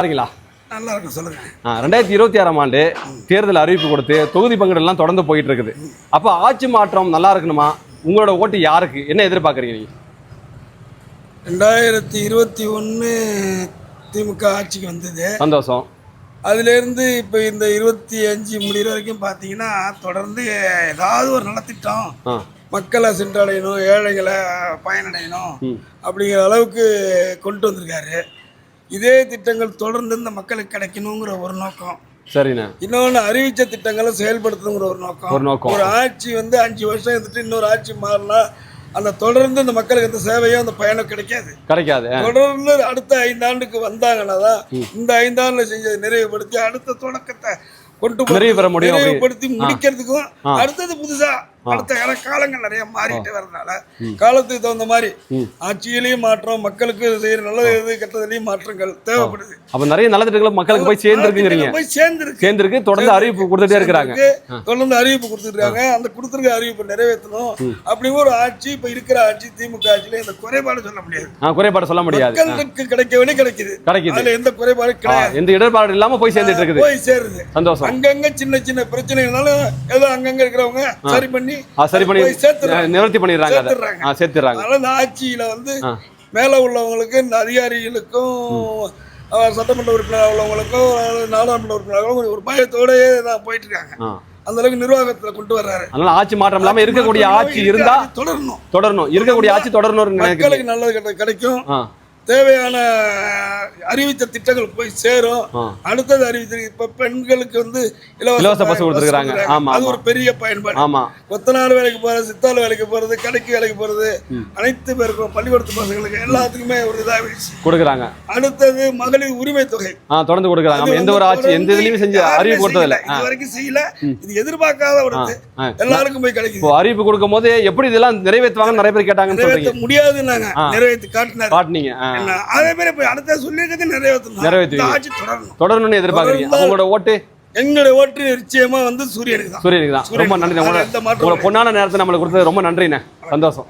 சரிங்களா? நல்லா இருக்கும், சொல்லுங்க. 2026ஆம் ஆண்டு தேர்தல் அறிவிப்பு கொடுத்து தொகுதி பங்கீடெல்லாம் தொடர்ந்து போயிட்டு இருக்குது. அப்போ ஆட்சி மாற்றம் நல்லா இருக்கணுமா? உங்களோட ஓட்டு யாருக்கு? என்ன எதிர்பார்க்குறீங்க நீங்க? 2021 திமுக ஆட்சிக்கு வந்தது, சந்தோஷம். அதுலேருந்து இப்போ இந்த 25 முடிகிற வரைக்கும் பார்த்தீங்கன்னா தொடர்ந்து ஏதாவது ஒரு நலத்திட்டம் மக்களை சென்றடையணும், ஏழைகளை பயனடையணும் அப்படிங்கிற அளவுக்கு கொண்டு வந்திருக்காரு. இதே திட்டங்கள் தொடர்ந்து இந்த மக்களுக்கு கிடைக்கணுங்கிற ஒரு நோக்கம். சரிண்ணே. இன்னொன்று, அறிவிச்ச திட்டங்களை செயல்படுத்தணுங்கிற ஒரு நோக்கம். ஒரு ஆட்சி வந்து 5 வருஷம் இருந்துட்டு இன்னொரு ஆட்சி மாறினா அந்த தொடர்ந்து இந்த மக்களுக்கு எந்த சேவையும் அந்த பயணம் கிடைக்காது. தொடர்ந்து அடுத்த 5 ஆண்டுக்கு வந்தாங்கன்னா தான் இந்த 5 ஆண்டுல செஞ்சதை நிறைவுபடுத்தி அடுத்த தொடக்கத்தை கொண்டு நிறைவுபடுத்தி முடிக்கிறதுக்கும் அடுத்தது புதுசா அடுத்த காலங்கள் நிறைய மாறிட்டு வர்றதுனால காலத்துக்கு தகுந்த மாதிரி ஆட்சியிலையும் மாற்றம், மக்களுக்கு செய்யற நல்லது கெட்டதுலயும் மாற்றங்கள் தேவைப்படுது. அப்ப நிறைய நல்ல மக்களுக்கு போய் சேர்ந்திருக்கு. தொடர்ந்து அறிவிப்பு கொடுத்துட்டே இருக்காங்க. தொடர்ந்து அறிவிப்பு கொடுத்துருக்காங்க. அந்த கொடுத்துருக்க அறிவிப்பு நிறைவேற்றணும். அப்படி ஒரு ஆட்சி இப்ப இருக்கிற ஆட்சி திமுக ஆட்சியில இந்த குறைபாடு சொல்ல முடியாது. மக்களுக்கு கிடைக்க வேண்டிய கிடைக்குது. அதுல எந்த குறைபாடு கிடையாது. எந்த இடர்பாடு இல்லாம போய் சேர்ந்துட்டு இருக்குது. போய் சேருது. சந்தோஷம். அங்கங்க சின்ன சின்ன பிரச்சனைனாலும் ஏதோ அங்கங்க இருக்கிறவங்க சரி பண்ணி நிவர்த்தி பண்ணிடுறாங்க. அதனால ஆட்சியில வந்து மேல உள்ளவங்களுக்கு, இந்த அதிகாரிகளுக்கும், சட்டமன்ற உறுப்பினர் உள்ளவங்களுக்கும், நாடாளுமன்ற உறுப்பினர்களும் ஒரு பயத்தோடயே தான் போயிட்டு இருக்காங்க. அந்த அளவுக்கு நிர்வாகத்துல கொண்டு வர்றாரு. அதனால ஆட்சி மாற்றம் இல்லாம இருக்கக்கூடிய ஆட்சி இருந்தா தொடரணும். இருக்கக்கூடிய ஆட்சி தொடரணும். மக்களுக்கு நல்லது கிடைக்கும். தேவையான அறிவித்த திட்டங்கள் போய் சேரும். அடுத்தது அறிவித்த இப்ப பெண்களுக்கு வந்து இலவச பஸ் கொடுத்துருக்காங்க. அது ஒரு பெரிய பயன்பாடு. கொத்தனார் வேலைக்கு போறது, சித்தாள் வேலைக்கு போறது, கடைக்கு வேலைக்கு போறது, அனைத்து பேருக்கும், பள்ளிக்கூடத்து பசங்களுக்கு எல்லாத்துக்குமே ஒரு இதாகிடுச்சு கொடுக்குறாங்க. அடுத்தது மகளிர் உரிமை தொகை தொடர்ந்து கொடுக்குறாங்க. எந்த ஒரு ஆட்சி எந்த இதுலயும் செஞ்சு அறிவிப்பு கொடுத்ததில்ல, இது வரைக்கும் செய்யல. இது எதிர்பார்க்காத ஒரு எல்லாருக்கும் போய் கிடைக்குது. அறிவிப்பு கொடுக்கும் போது எப்படி இதெல்லாம் நிறைவேற்றுவாங்க நிறைய பேர் கேட்டாங்க. நிறைவேற்ற முடியாதுன்னாங்க, நிறைவேற்றி காட்டினீங்க. அதே மாதிரி போய் அடுத்த சொல்லியிருக்கிறது நிறைவேற்றணும். ஆட்சி தொடரணும்னு எதிர்பார்க்குறீங்க. உங்களோட ஓட்டு? எங்களுடைய ஓட்டு நிச்சயமா வந்து சூரியனுக்கு தான். ரொம்ப நன்றி. உங்களோட பொன்னான நேரத்தை நம்மளுக்கு கொடுத்தது ரொம்ப நன்றிண்ணே. சந்தோஷம்.